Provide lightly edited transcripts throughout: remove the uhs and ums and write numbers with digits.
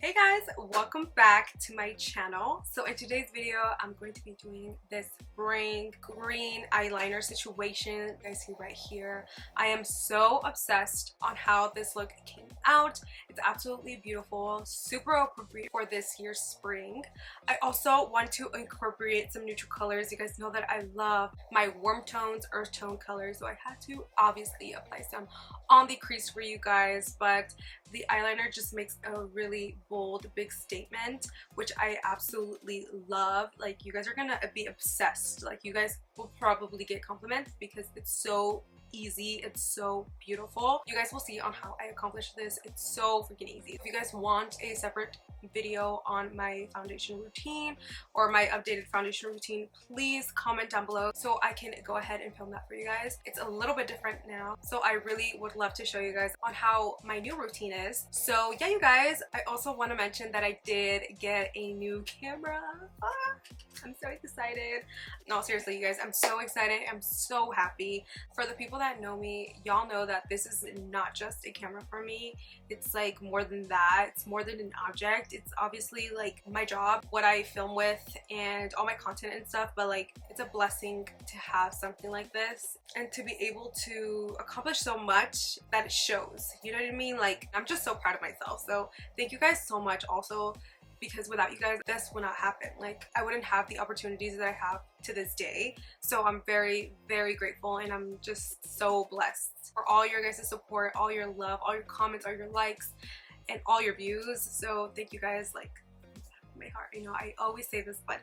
Hey guys, welcome back to my channel. So in today's video I'm going to be doing this spring green eyeliner situation you guys see right here. I am so obsessed on how this look came out. It's absolutely beautiful, super appropriate for this year's spring. I also want to incorporate some neutral colors. You guys know that I love my warm tones, earth tone colors, so I had to obviously apply some on the crease for you guys, but the eyeliner just makes a really bold, big statement, which I absolutely love. Like, you guys are gonna be obsessed. Like, you guys will probably get compliments because it's so easy, it's so beautiful. You guys will see on how I accomplish this. It's so freaking easy. If you guys want a separate video on my foundation routine or my updated foundation routine, please comment down below so I can go ahead and film that for you guys. It's a little bit different now, so I really would love to show you guys on how my new routine is. So yeah, you guys, I also want to mention that I did get a new camera. I'm so excited. No, seriously, you guys, I'm so excited. I'm so happy. For the people that know me, y'all know that this is not just a camera for me. It's like more than that. It's more than an object. It's obviously like my job, what I film with, and all my content and stuff, but like it's a blessing to have something like this and to be able to accomplish so much that it shows. You know what I mean? Like, I'm just so proud of myself. So thank you guys so much also, because without you guys this would not happen. Like, I wouldn't have the opportunities that I have to this day. So I'm very, very grateful, and I'm just so blessed for all your guys' support, all your love, all your comments, all your likes, and all your views. So thank you guys, like, my heart. I know I always say this, but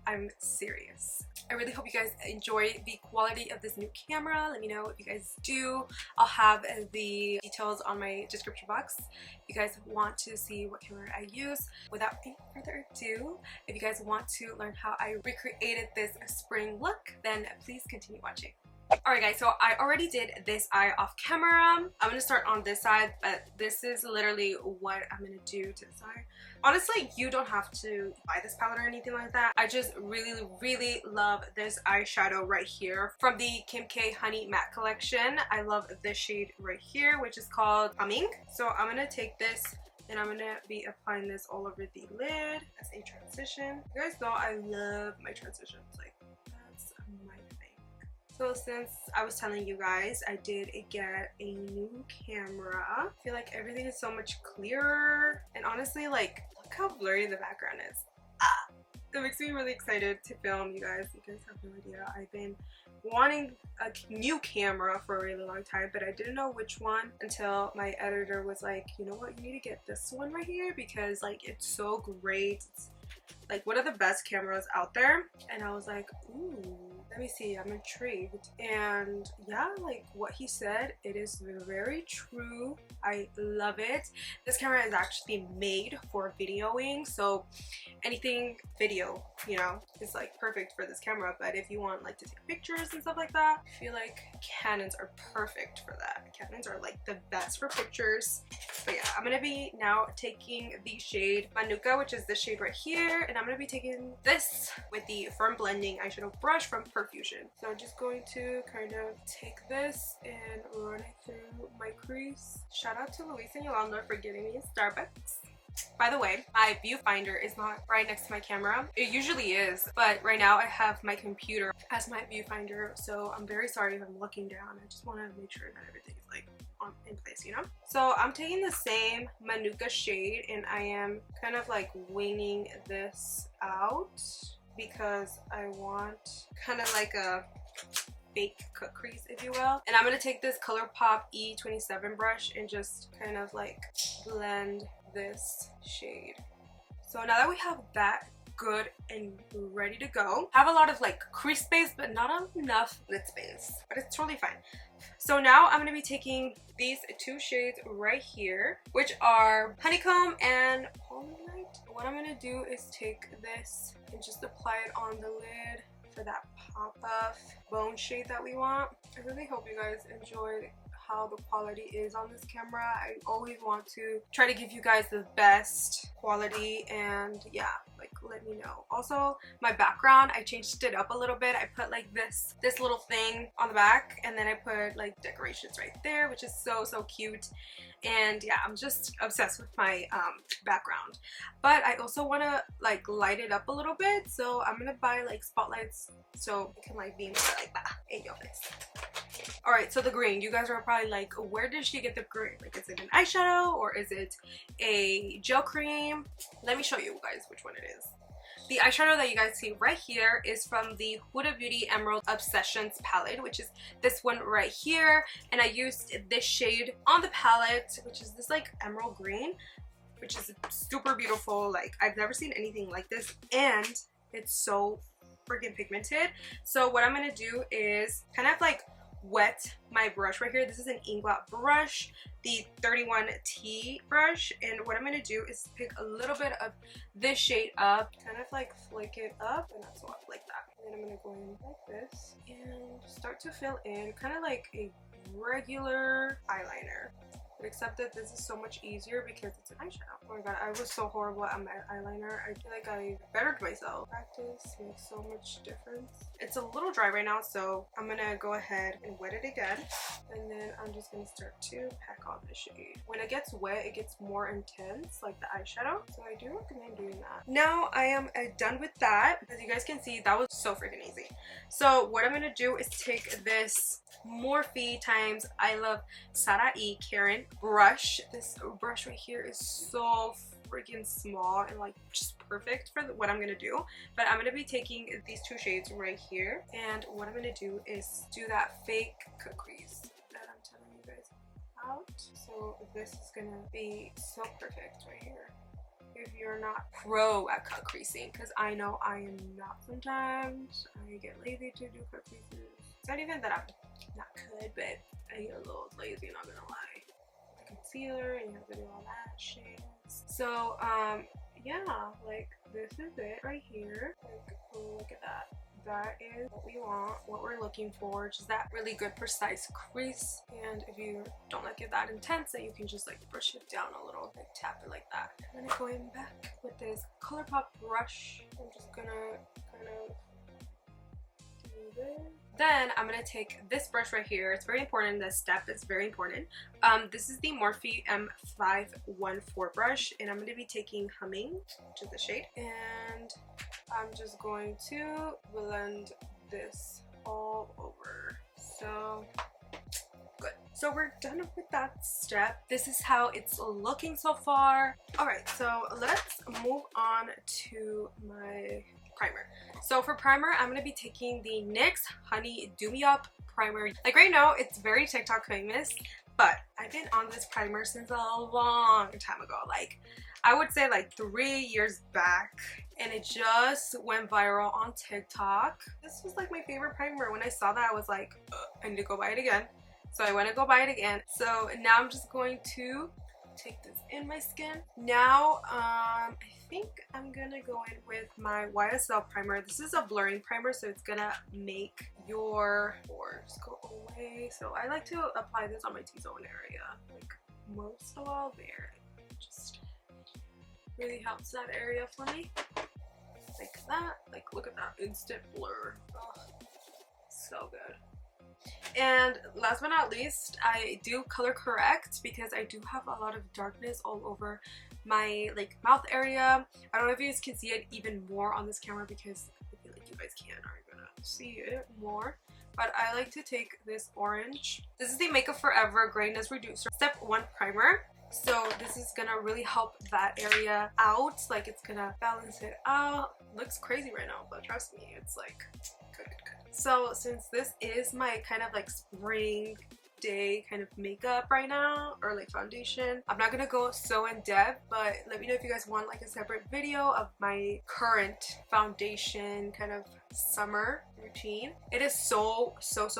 I'm serious. I really hope you guys enjoy the quality of this new camera. Let me know if you guys do. I'll have the details on my description box if you guys want to see what camera I use. Without any further ado, if you guys want to learn how I recreated this spring look, then please continue watching. Alright guys, so I already did this eye off camera. I'm gonna start on this side, but this is literally what I'm gonna do to this eye. Honestly, you don't have to buy this palette or anything like that. I just really love this eyeshadow right here from the Kim K Honey Matte collection. I love this shade right here, which is called Humming. So I'm gonna take this and I'm gonna be applying this all over the lid as a transition. You guys know I love my transitions. Like, that's my thing. So since I was telling you guys I did get a new camera, I feel like everything is so much clearer, and honestly, like, look how blurry the background is. It makes me really excited to film, you guys. You guys have no idea. I've been wanting a new camera for a really long time, but I didn't know which one until my editor was like, you know what, you need to get this one right here because like it's so great. It's like one of the best cameras out there. And I was like, ooh, let me see, I'm intrigued. And yeah, like what he said, it is very true. I love it. This camera is actually made for videoing, so anything video, you know, is like perfect for this camera. But if you want like to take pictures and stuff like that, I feel like Canons are perfect for that. Canons are like the best for pictures. But yeah, I'm gonna be now taking the shade Manuka, which is this shade right here, and I'm gonna be taking this with the Firm Blending eyeshadow brush from Perfusion. So I'm just going to kind of take this and run it through my crease. Shout out to Luis and Yolanda for getting me a Starbucks. By the way, my viewfinder is not right next to my camera. It usually is, but right now I have my computer as my viewfinder, so I'm very sorry if I'm looking down. I just want to make sure that everything's like in place, you know? So I'm taking the same Manuka shade and I am kind of like winging this out because I want kind of like a fake cut crease, if you will. And I'm going to take this ColourPop E27 brush and just kind of like blend this shade. So now that we have that good and ready to go, I have a lot of like crease space but not enough lid space, but it's totally fine. So now I'm going to be taking these two shades right here, which are Honeycomb and Palmite. What I'm going to do is take this and just apply it on the lid for that pop-off bone shade that we want. I really hope you guys enjoyed how the quality is on this camera. I always want to try to give you guys the best quality, and yeah, like let me know. Also, my background, I changed it up a little bit. I put like this little thing on the back, and then I put like decorations right there, which is so cute. And yeah, I'm just obsessed with my background. But I also want to like light it up a little bit, so I'm gonna buy like spotlights so it can like be more like that in your face. Alright, so the green, you guys are probably like, where did she get the green? Like, is it an eyeshadow or is it a gel cream? Let me show you guys which one it is. The eyeshadow that you guys see right here is from the Huda Beauty Emerald Obsessions palette, which is this one right here. And I used this shade on the palette, which is this like emerald green, which is super beautiful. Like, I've never seen anything like this, and it's so freaking pigmented. So what I'm gonna do is kind of like wet my brush right here. This is an Inglot brush, the 31T brush, and what I'm gonna do is pick a little bit of this shade up, kind of like flick it up, and that's what, like that. And then I'm gonna go in like this and start to fill in kind of like a regular eyeliner. But except that this is so much easier because it's an eyeshadow. Oh my god, I was so horrible at my eyeliner. I feel like I bettered myself. Practice makes so much difference. It's a little dry right now, so I'm gonna go ahead and wet it again. And then I'm just gonna start to pack on the shade. When it gets wet, it gets more intense, like the eyeshadow. So I do recommend doing that. Now I am done with that. As you guys can see, that was so freaking easy. So what I'm gonna do is take this Morphe times I Love Sarahy Karen brush. This brush right here is so freaking small and like just perfect for what I'm gonna do. But I'm gonna be taking these two shades right here, and what I'm gonna do is do that fake cut crease that I'm telling you guys about. So this is gonna be so perfect right here if you're not pro at cut creasing, because I know I am not sometimes. I get lazy to do cut creases. It's not even that I'm not good, but I get a little lazy, not gonna lie. The concealer, and you have to do all that shit. So yeah, like this is it right here. Like, look at that. That is what we want, what we're looking for, just that really good precise crease. And if you don't like it that intense, then you can just like brush it down a little, like tap it like that. I'm gonna go in back with this ColourPop brush. I'm just gonna kind of do this. Then I'm going to take this brush right here. It's very important. This step is very important. This is the Morphe M514 brush, and I'm going to be taking Humming, which is the shade. And I'm just going to blend this all over. So good. So we're done with that step. This is how it's looking so far. Alright, so let's move on to my primer. So for primer, I'm going to be taking the NYX Honey Do Me Up primer. Like right now, it's very TikTok famous, but I've been on this primer since a long time ago. Like I would say like 3 years back, and it just went viral on TikTok. This was like my favorite primer. When I saw that, I was like, I need to go buy it again. So I went to go buy it again. So now I'm just going to take this in my skin. Now I think I'm gonna go in with my YSL primer. This is a blurring primer, so it's gonna make your pores go away. So I like to apply this on my T-zone area, like most of all there. It just really helps that area for me, like that. Like look at that instant blur. Oh, so good. And last but not least, I do color correct because I do have a lot of darkness all over my like mouth area. I don't know if you guys can see it even more on this camera because I feel like you guys are gonna see it more. But I like to take this orange. This is the Makeup Forever Grayness Reducer Step 1 primer. So this is gonna really help that area out. Like it's gonna balance it out. Looks crazy right now, but trust me, it's like good. So since this is my kind of like spring day kind of makeup right now, or like foundation, I'm not gonna go so in depth, but let me know if you guys want like a separate video of my current foundation kind of summer routine. It is so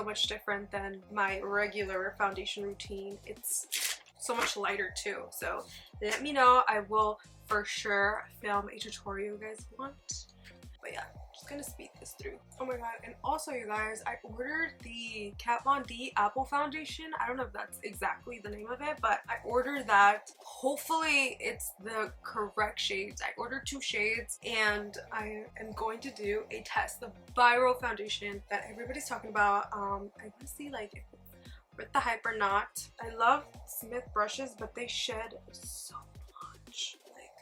much different than my regular foundation routine. It's so much lighter too, so let me know. I will for sure film a tutorial you guys want. But yeah, just gonna speed this through. Oh my god, and also you guys, I ordered the Kat Von D Apple Foundation. I don't know if that's exactly the name of it, but I ordered that. Hopefully it's the correct shades. I ordered 2 shades, and I am going to do a test, the viral foundation that everybody's talking about. I want to see like if it's worth the hype or not. I love Smith brushes, but they shed so much.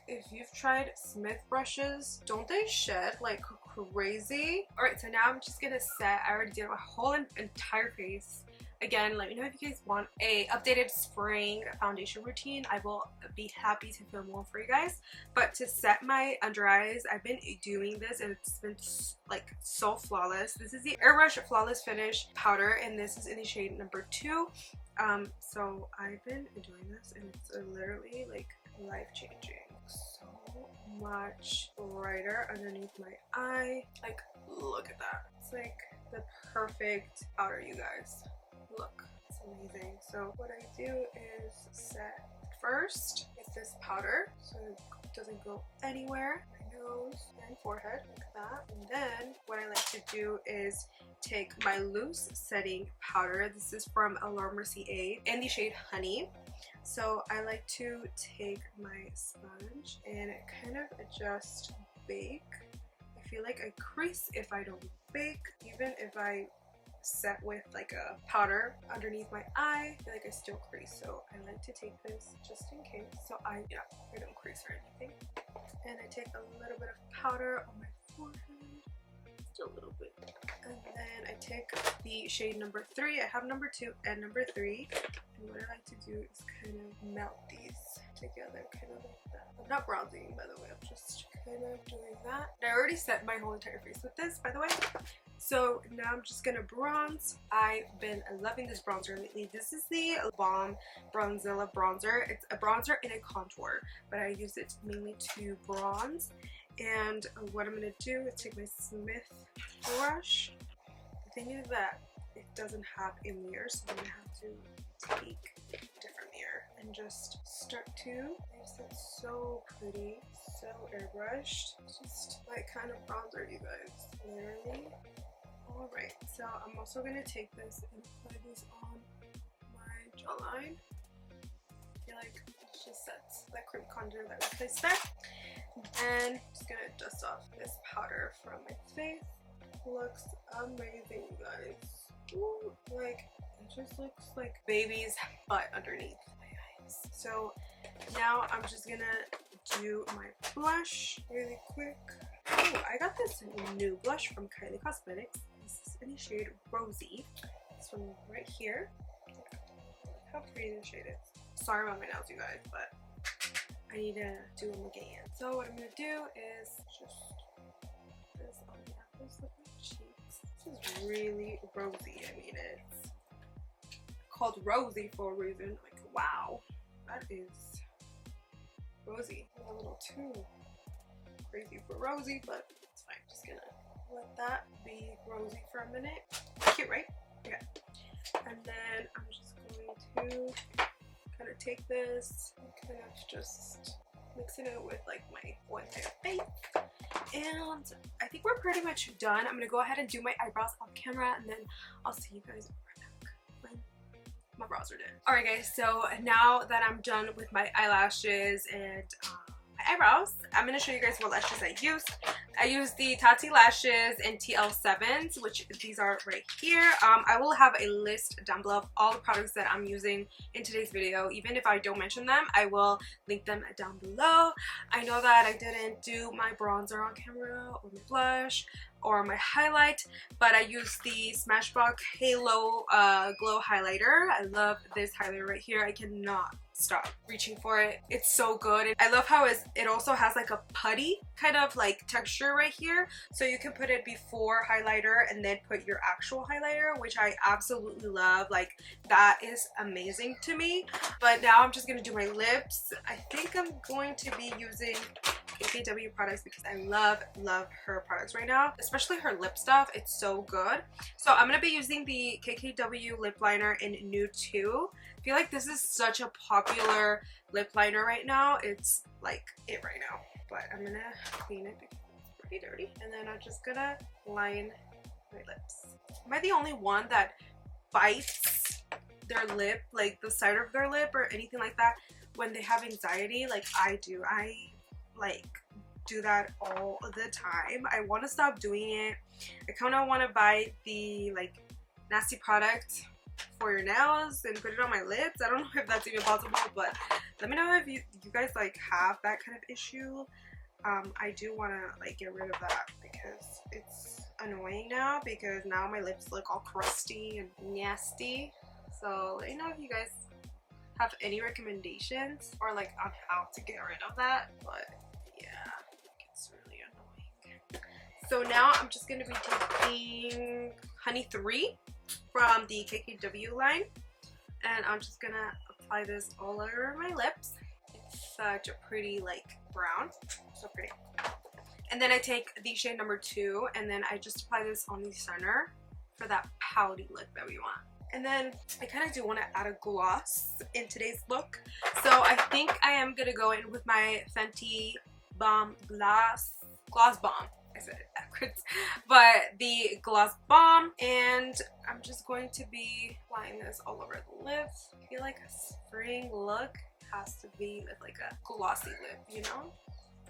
If you've tried Smith brushes, don't they shed like crazy? Alright, so now I'm just gonna set, I already did my whole entire face. Again, let me know if you guys want a updated spring foundation routine. I will be happy to film one for you guys. But to set my under eyes, I've been doing this and it's been like so flawless. This is the Airbrush Flawless Finish powder, and this is in the shade number 2. So I've been doing this and it's literally like life-changing. So much brighter underneath my eye. Like, look at that. It's like the perfect powder, you guys. Look, it's amazing. So what I do is set first with this powder so it doesn't go anywhere. My nose and forehead, like that. And then what I like to do is take my loose setting powder. This is from Allure Mercier in the shade Honey. So I like to take my sponge and kind of adjust, bake. I feel like I crease if I don't bake. Even if I set with like a powder underneath my eye, I feel like I still crease. So I like to take this just in case, so I don't crease or anything. And I take a little bit of powder on my forehead, just a little bit. And then I take the shade number 3. I have number 2 and number 3. And what I like to do is kind of melt these together, kind of like that. I'm not bronzing, by the way. I'm just kind of doing that. And I already set my whole entire face with this, by the way. So now I'm just gonna bronze. I've been loving this bronzer lately. This is the Balm Bronzilla bronzer. It's a bronzer and a contour, but I use it mainly to bronze. And what I'm gonna do is take my Smith brush. The thing is that it doesn't have a mirror, so I'm gonna have to take a different mirror and just start to. It's so pretty, so airbrushed. It's just like kind of bronzer, you guys. Literally. Alright, so I'm also gonna take this and apply this on my jawline. I feel like it just sets that cream contour that we placed there. And I'm just gonna dust off this powder from my face. Looks amazing, you guys. Ooh, like it just looks like baby's butt underneath my eyes. So now I'm just gonna do my blush really quick. Oh, I got this new blush from Kylie Cosmetics. This is in the shade Rosy. This one right here. Look how pretty this shade is. Sorry about my nails, you guys, but I need to do them again. So what I'm gonna do is just this on the apples of my cheeks. This is really rosy. I mean, it's called Rosy for a reason. Like, wow, that is rosy. A little too crazy for rosy, but it's fine. Just gonna let that be rosy for a minute. Cute, right? Okay. And then I'm just going to kind of take this and kind of just mixing it with like my whole entire face. And I think we're pretty much done. I'm gonna go ahead and do my eyebrows off camera, and then I'll see you guys right back when my brows are done. Alright guys, so now that I'm done with my eyelashes and my eyebrows, I'm going to show you guys what lashes I used. I used the Tati lashes in TL7s, which these are right here. I will have a list down below of all the products that I'm using in today's video. Even if I don't mention them, I will link them down below. I know that I didn't do my bronzer on camera or my blush or my highlight, but I used the Smashbox Halo Glow Highlighter. I love this highlighter right here. I cannot stop reaching for it. It's so good. I love how it also has like a putty kind of like texture right here, so you can put it before highlighter and then put your actual highlighter, which I absolutely love. Like, that is amazing to me. But now I'm just gonna do my lips. I think I'm going to be using KKW products because I love her products right now, especially her lip stuff. It's so good. So I'm gonna be using the KKW lip liner in Nude 2. I feel like this is such a popular lip liner right now. It's like it right now, but I'm gonna clean it because it's dirty. And then I'm just gonna line my lips. Am I the only one that bites their lip, like the side of their lip or anything like that when they have anxiety? Like I do. I like do that all the time. I want to stop doing it. I kind of want to buy the like nasty product for your nails and put it on my lips. I don't know if that's even possible, but let me know if you guys like have that kind of issue. I do want to like get rid of that because it's annoying now, because now my lips look all crusty and nasty. So let me know if you guys have any recommendations or like on how to get rid of that. But yeah, it's really annoying. So now I'm just gonna be taking Honey 3 from the KKW line, and I'm just gonna apply this all over my lips. It's such a pretty like brown, so pretty. And then I take the shade number 2, and then I just apply this on the center for that pouty look that we want. And then I kind of do want to add a gloss in today's look, so I think I am gonna go in with my Fenty Balm Gloss Bomb. I said it backwards, but the Gloss Bomb, and I'm just going to be applying this all over the lips. I feel like a spring look has to be with like a glossy lip, you know?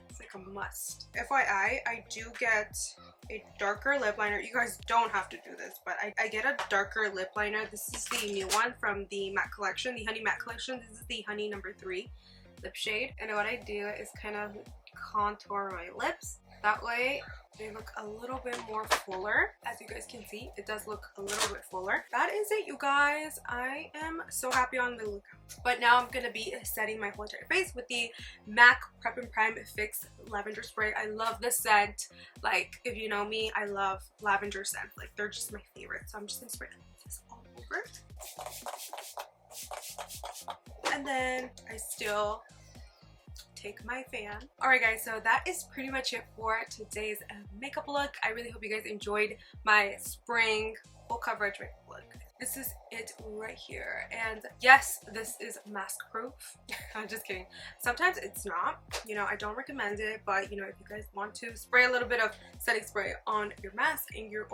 It's like a must. FYI, I do get a darker lip liner. You guys don't have to do this, but I get a darker lip liner. This is the new one from the matte collection, the Honey matte collection. This is the Honey number 3 lip shade, and what I do is kind of contour my lips. That way they look a little bit more fuller. As you guys can see, it does look a little bit fuller. That is it, you guys. I am so happy on the look. But now I'm gonna be setting my whole entire face with the MAC Prep and Prime Fix Lavender Spray. I love this scent. Like, if you know me, I love lavender scents. Like, they're just my favorite. So I'm just gonna spray this all over. And then I still take my fan. Alright guys, so that is pretty much it for today's makeup look. I really hope you guys enjoyed my spring full coverage makeup look. This is it right here, and yes, this is mask proof. I'm just kidding. Sometimes it's not, you know, I don't recommend it, but you know, if you guys want to spray a little bit of setting spray on your mask and you're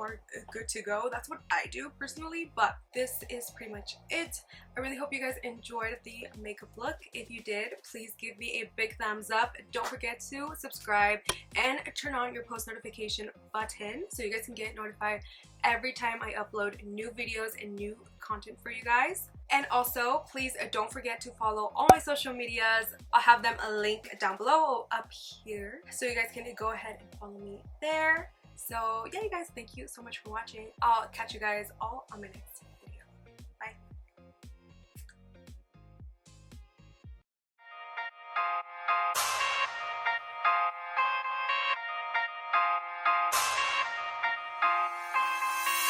good to go, that's what I do personally. But this is pretty much it. I really hope you guys enjoyed the makeup look. If you did, please give me a big thumbs up. Don't forget to subscribe and turn on your post notification button so you guys can get notified every time I upload new videos and new content for you guys. And also, please don't forget to follow all my social medias. I'll have them a link down below or up here, so you guys can go ahead and follow me there. So yeah, you guys, thank you so much for watching. I'll catch you guys all on my next video.